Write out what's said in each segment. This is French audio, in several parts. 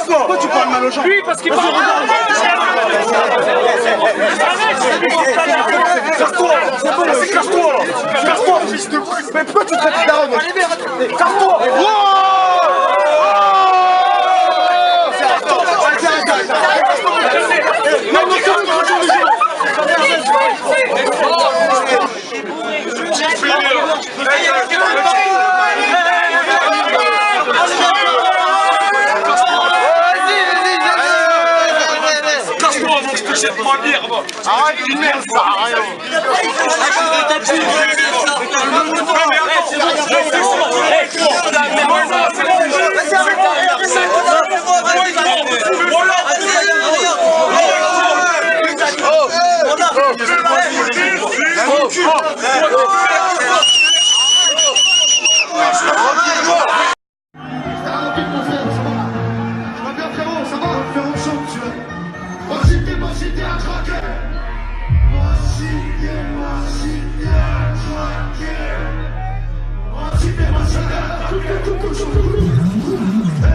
Pourquoi tu parles mal aux gens? Lui, parce qu'il parle mal. Casse-toi, casse-toi, fils de pute. Mais pourquoi tu traites de daronne? Casse-toi. Arrête, une merde, ça sert à rien.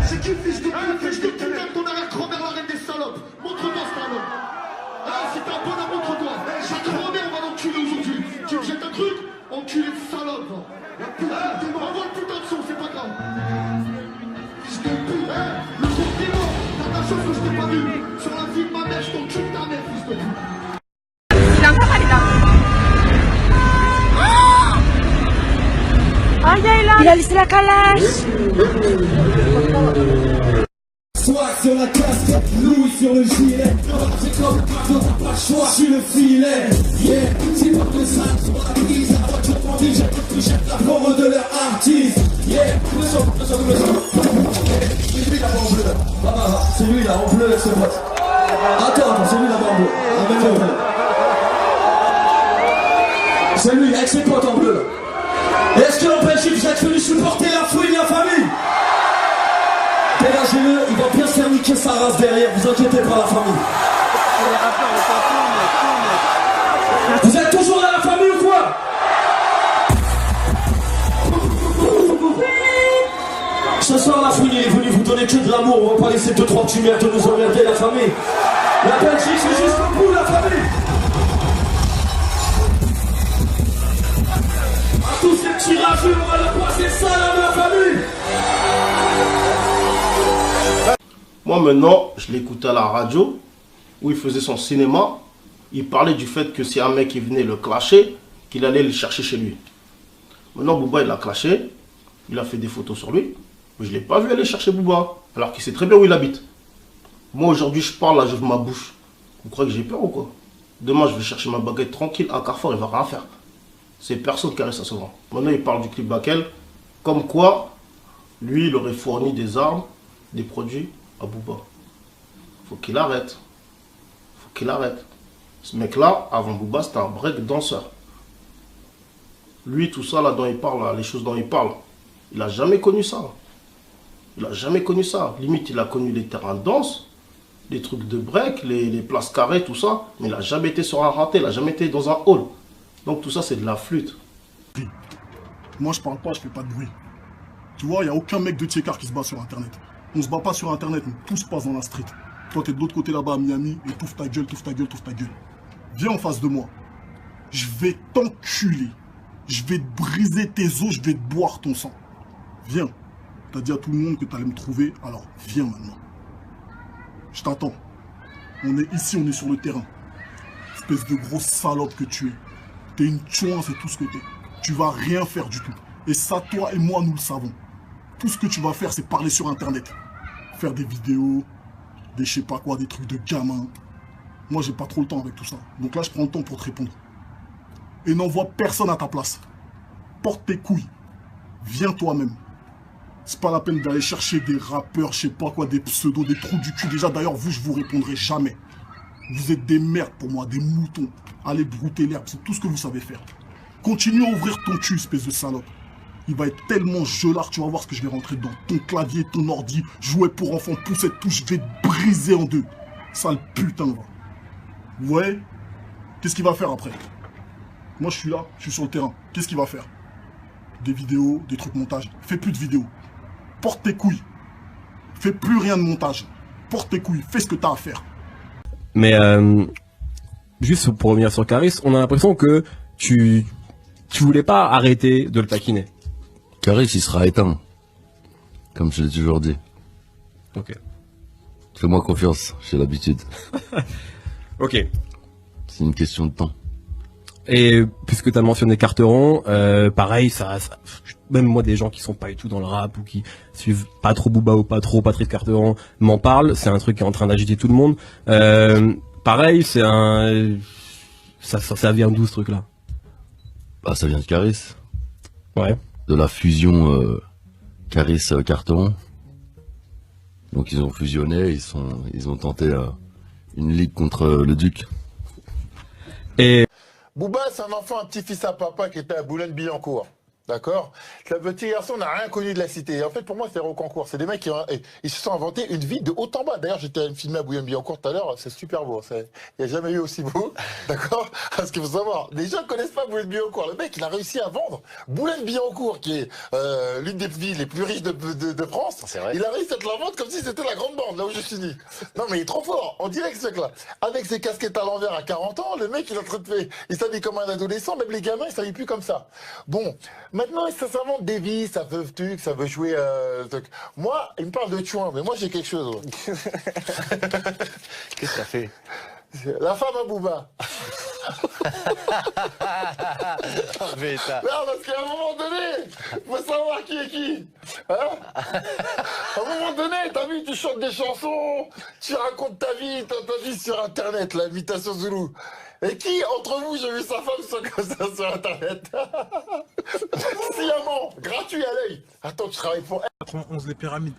C'est qui fils de pute? Je te donne ton arrière grand-mère, la reine des salopes. Montre-moi ce talon. Si t'es un bonhomme, montre-toi. Ta grand-mère, on va l'enculer aujourd'hui. Tu me jettes un truc? Enculé de salope. Envoie le putain de son, c'est pas grave. Fils de pute, le compliment. T'as ta chose que je t'ai pas vu. Sur la vie de ma mère, je t'encule ta mère, fils de pute. Il a encore mal là. Il a laissé la calache. Soit sur la casquette, Louis sur le gilet. C'est comme toi, t'as pas le choix, je suis le filet. Yeah, c'est pas que ça, sur la prise. La voiture pendue, jette la forme de leur artiste. Yeah, le son. C'est lui là-bas en bleu. C'est lui là en bleu, ce pote. Attends, c'est lui là-bas en bleu. Amène-le. C'est lui avec ses potes en bleu là. Est-ce que en Belgique vous êtes venus supporter la fouine et la famille? Dégagez-le, il va bien se faire niquer sa race derrière, vous inquiétez pas la famille. Vous êtes toujours dans la famille ou quoi? Ce soir la fouine est venue vous donner que de l'amour, on va pas laisser 2-3 petits merdes de nous emmerder la famille. La Belgique c'est juste le bout la famille. Tous ces petits rageux, on va leur passer ça là, ma famille. Moi maintenant, je l'écoutais à la radio, où il faisait son cinéma. Il parlait du fait que si un mec il venait le clasher, qu'il allait le chercher chez lui. Maintenant Booba il l'a clashé, il a fait des photos sur lui, mais je ne l'ai pas vu aller chercher Booba, alors qu'il sait très bien où il habite. Moi aujourd'hui je parle là, j'ouvre ma bouche. Vous croyez que j'ai peur ou quoi? Demain je vais chercher ma baguette tranquille à Carrefour, il va rien faire. C'est personne qui reste à ce moment. Maintenant, il parle du clip Bakel, comme quoi, lui, il aurait fourni des armes, des produits à Booba. Faut qu'il arrête. Faut qu'il arrête. Ce mec-là, avant Booba, c'était un break danseur. Lui, tout ça, là, dont il parle, là, les choses dont il parle, il n'a jamais connu ça. Il n'a jamais connu ça. Limite, il a connu les terrains de danse, les trucs de break, les places carrées, tout ça, mais il n'a jamais été sur un raté, il n'a jamais été dans un hall. Donc tout ça, c'est de la flûte. Moi, je parle pas, je fais pas de bruit. Tu vois, il n'y a aucun mec de Tchekar qui se bat sur Internet. On se bat pas sur Internet, mais tout se passe dans la street. Toi, t'es de l'autre côté là-bas à Miami, et touffe ta gueule, touffe ta gueule, touffe ta gueule. Viens en face de moi. Je vais t'enculer. Je vais te briser tes os, je vais te boire ton sang. Viens. T'as dit à tout le monde que t'allais me trouver, alors viens maintenant. Je t'attends. On est ici, on est sur le terrain. Espèce de grosse salope que tu es. T'es une chouin, c'est tout ce que t'es. Tu vas rien faire du tout. Et ça, toi et moi, nous le savons. Tout ce que tu vas faire, c'est parler sur Internet. Faire des vidéos, des je sais pas quoi, des trucs de gamins. Moi, j'ai pas trop le temps avec tout ça. Donc là, je prends le temps pour te répondre. Et n'envoie personne à ta place. Porte tes couilles. Viens toi-même. C'est pas la peine d'aller chercher des rappeurs, je sais pas quoi, des pseudos, des trous du cul. Déjà, d'ailleurs, vous, je vous répondrai jamais. Vous êtes des merdes pour moi, des moutons. Allez brouter l'herbe, c'est tout ce que vous savez faire. Continue à ouvrir ton cul, espèce de salope. Il va être tellement gelard, tu vas voir ce que je vais rentrer dedans. Ton clavier, ton ordi, jouet pour enfants, poussette, touche, je vais te briser en deux. Sale putain, va. Ouais. Qu'est-ce qu'il va faire après? Moi, je suis là, je suis sur le terrain. Qu'est-ce qu'il va faire? Des vidéos, des trucs montage. Fais plus de vidéos. Porte tes couilles. Fais plus rien de montage. Porte tes couilles. Fais ce que t'as à faire. Mais juste pour revenir sur Caris, on a l'impression que tu voulais pas arrêter de le taquiner. Caris, il sera éteint. Comme je l'ai toujours dit. Ok. Fais-moi confiance, j'ai l'habitude. Ok. C'est une question de temps. Et puisque tu as mentionné Carteron, pareil, même moi, des gens qui sont pas du tout dans le rap ou qui suivent pas trop Booba ou pas trop Patrice Carteron m'en parlent. C'est un truc qui est en train d'agiter tout le monde. Pareil, ça vient d'où ce truc-là? Bah, ça vient de Caris. Ouais. De la fusion Caris-Carteron. Donc ils ont fusionné, ils ont tenté une ligue contre le Duc. Et Booba, c'est un enfant, un petit-fils à papa qui était à Boulogne-Billancourt. D'accord? Le petit garçon n'a rien connu de la cité. Et en fait, pour moi, c'est Rocancourt. C'est des mecs qui ils se sont inventés une vie de haut en bas. D'ailleurs, j'étais allé me filmer à Boulogne-Billancourt tout à l'heure. C'est super beau. Il n'y a jamais eu aussi beau. D'accord? Parce qu'il faut savoir, les gens ne connaissent pas Boulogne-Billancourt. Le mec, il a réussi à vendre Boulogne-Billancourt, qui est l'une des villes les plus riches de France. C'est vrai. Il a réussi à te la vendre comme si c'était la grande bande, là où je suis né. Non, mais il est trop fort. On dirait que ce mec-là, avec ses casquettes à l'envers à 40 ans, le mec, il est en train de faire. Il s'habille comme un adolescent. Même les gamins, ils s'habillent plus comme ça. Bon. Maintenant, ça s'invente des vies, ça veut truc, ça veut jouer. Moi, il me parle de chouin, mais moi j'ai quelque chose. Qu'est-ce que t'as fait? La femme à Booba. Non, parce qu'à un moment donné, faut savoir qui est qui. Hein? À un moment donné, t'as vu, tu chantes des chansons, tu racontes ta vie sur Internet, l'imitation Zoulou. Et qui, entre vous, j'ai vu sa femme sur comme ça sur Internet? Sciemment, gratuit à l'œil. Attends, tu travailles pour elle. 91, les pyramides.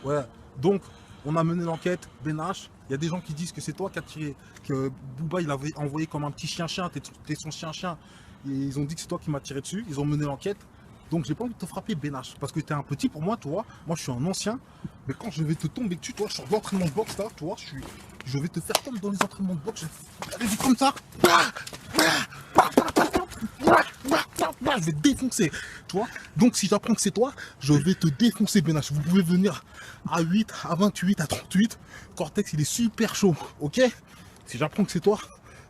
Ouais, donc, on a mené l'enquête, Benache. Il y a des gens qui disent que c'est toi qui as tiré, que Booba, il avait envoyé comme un petit chien-chien, t'es son chien-chien. Ils ont dit que c'est toi qui m'as tiré dessus, ils ont mené l'enquête. Donc, j'ai pas envie de te frapper, Benache, parce que t'es un petit pour moi, tu vois. Moi, je suis un ancien, mais quand je vais te tomber dessus, toi, je sors de l'entraînement de boxe, là, tu vois, je vais te faire comme dans les entraînements de boxe. Je vais comme ça. Je vais te défoncer, tu vois. Donc si j'apprends que c'est toi, je vais te défoncer, Benache. Vous pouvez venir à 8, à 28, à 38. Cortex, il est super chaud, ok? Si j'apprends que c'est toi,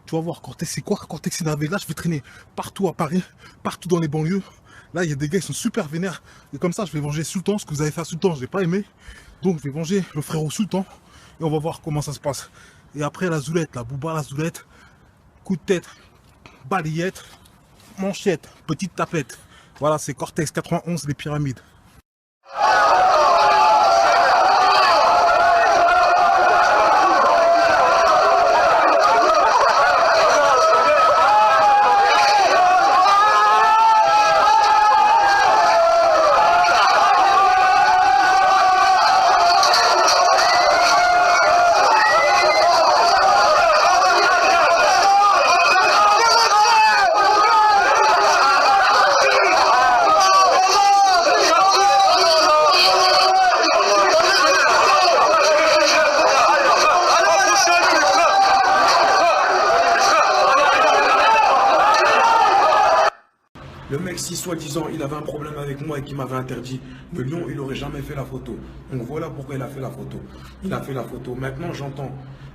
tu vas voir, Cortex, c'est quoi? Cortex, c'est navé. Là, je vais traîner partout à Paris, partout dans les banlieues. Là, il y a des gars, ils sont super vénères. Et comme ça, je vais venger Sultan. Ce que vous avez fait à Sultan, je l'ai pas aimé. Donc, je vais venger le frérot Sultan. Et on va voir comment ça se passe. Et après, la Zoulette, la Booba, la Zoulette. Coup de tête, balayette, manchette, petite tapette. Voilà, c'est Cortex 91, les pyramides. Le mec, si soi-disant il avait un problème avec moi et qu'il m'avait interdit de Lyon, il n'aurait jamais fait la photo. Donc voilà pourquoi il a fait la photo. Il a fait la photo. Maintenant, j'entends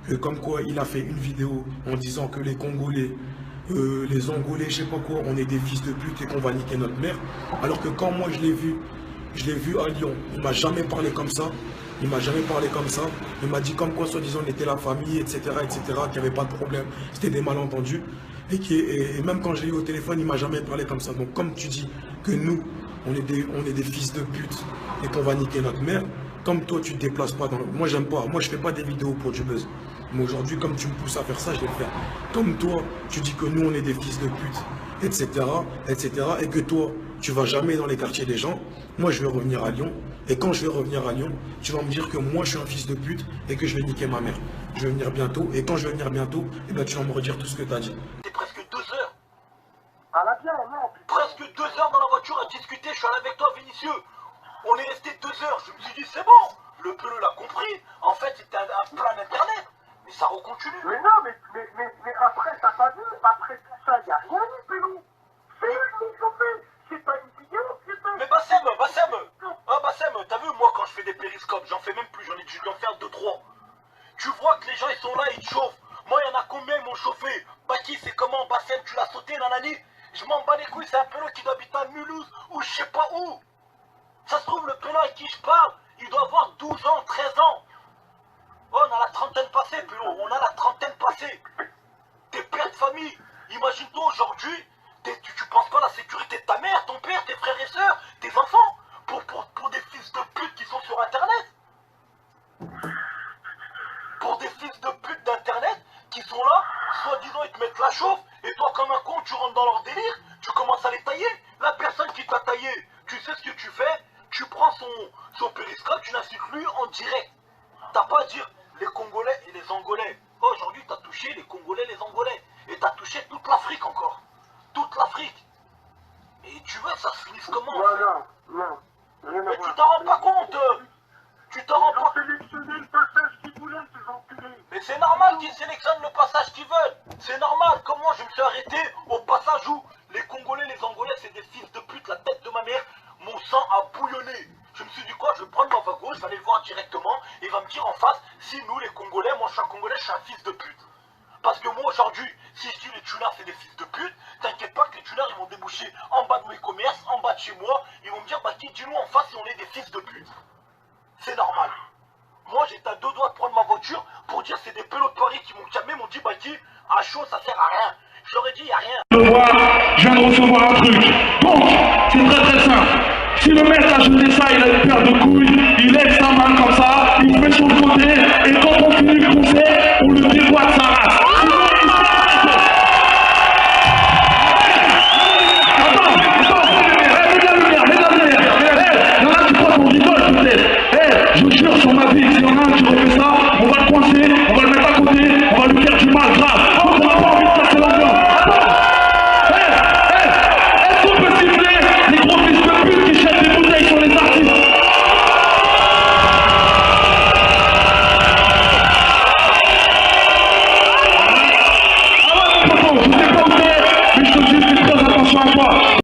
que comme quoi il a fait une vidéo en disant que les Congolais, les Angolais, je sais pas quoi, on est des fils de pute et qu'on va niquer notre mère. Alors que quand moi je l'ai vu à Lyon, il m'a jamais parlé comme ça. Il m'a jamais parlé comme ça. Il m'a dit comme quoi soi-disant on était la famille, etc., qu'il n'y avait pas de problème. C'était des malentendus. Et même quand je l'ai eu au téléphone, il m'a jamais parlé comme ça. Donc comme tu dis que nous, on est des fils de pute et qu'on va niquer notre mère, comme toi tu te déplaces pas dans le... Moi j'aime pas, moi je fais pas des vidéos pour du buzz. Mais aujourd'hui, comme tu me pousses à faire ça, je vais le faire. Comme toi, tu dis que nous on est des fils de pute, etc., et que toi, tu vas jamais dans les quartiers des gens, moi je vais revenir à Lyon. Et quand je vais revenir à Lyon, tu vas me dire que moi je suis un fils de pute et que je vais niquer ma mère. Je vais venir bientôt, et quand je vais venir bientôt, eh ben, tu vas me redire tout ce que tu as dit. Presque 2 heures. À la bière, non. Presque 2 heures dans la voiture à discuter, je suis allé avec toi, Vinicieux. On est resté 2 heures, je me suis dit c'est bon, le peleu l'a compris. En fait, c'était un plan internet. Mais ça recontinue. Mais non, mais après, t'as pas vu, après tout ça, y a rien eu, Pelou. C'est eux qui ont fait. C'est pas une vidéo, c'est pas. Mais Bassem, t'as vu, moi, quand je fais des périscopes, j'en fais même plus, j'en ai dû en faire 2-3. Tu vois que les gens, ils sont là, ils te chauffent. Moi, il y en a combien, ils m'ont chauffé? Baki, c'est comment, Bassem, tu l'as sauté, nanani? Je m'en bats les couilles, c'est un pélo qui doit habiter à Mulhouse, ou je sais pas où. Ça se trouve, le pélo avec qui je parle, il doit avoir 12 ans, 13 ans. Oh, on a la trentaine passée, pélo, on a la trentaine passée. T'es père de famille. Imagine-toi aujourd'hui, tu penses pas à la sécurité de ta mère, ton père, tes frères et sœurs, tes enfants, pour des fils de pute qui sont sur Internet. Pour des fils de pute d'Internet qui sont là, soi-disant ils te mettent la chauffe, et toi comme un con, tu rentres dans leur délire, tu commences à les tailler. La personne qui t'a taillé, tu sais ce que tu fais, tu prends son périscope, tu l'insultes lui en direct. T'as pas à dire les Congolais et les Angolais. Aujourd'hui, t'as touché les Congolais et les Angolais. Et t'as touché toute l'Afrique encore. Toute l'Afrique. Et tu veux, ça se finisse comment? Non. Mais tu t'en rends pas compte. Tu t'en rends pas. Ils ont sélectionné le passage qu'ils voulaient, ces enculés. Mais c'est normal qu'ils sélectionnent le passage qu'ils veulent. C'est normal. Comme moi, je me suis arrêté au passage où les Congolais, les Angolais, c'est des fils de pute. La tête de ma mère, mon sang a bouillonné. Je me suis dit quoi? Je vais prendre ma voie gauche, je vais aller le voir directement. Et il va me dire en face, si nous, les Congolais, moi je suis un Congolais, je suis un fils de pute. Parce que moi aujourd'hui, si je dis les tunards c'est des fils de pute, t'inquiète pas que les tunards ils vont déboucher en bas de mes commerces, en bas de chez moi. Ils vont me dire, bah qui dis-nous en face si on est des fils de pute. C'est normal. Moi j'étais à 2 doigts de prendre ma voiture pour dire c'est des pelots de Paris qui m'ont calmé, m'ont dit bah qui, à chaud ça sert à rien. Je leur ai dit y a rien. Je viens de recevoir un truc. Donc, c'est très très simple. Si le mec a jeté ça, il a une paire de couilles, il lève sa main comme ça, il se met sur le côté, et quand on finit le concert, on le dévoile sa race. Je jure sur ma vie, s'il y en a un qui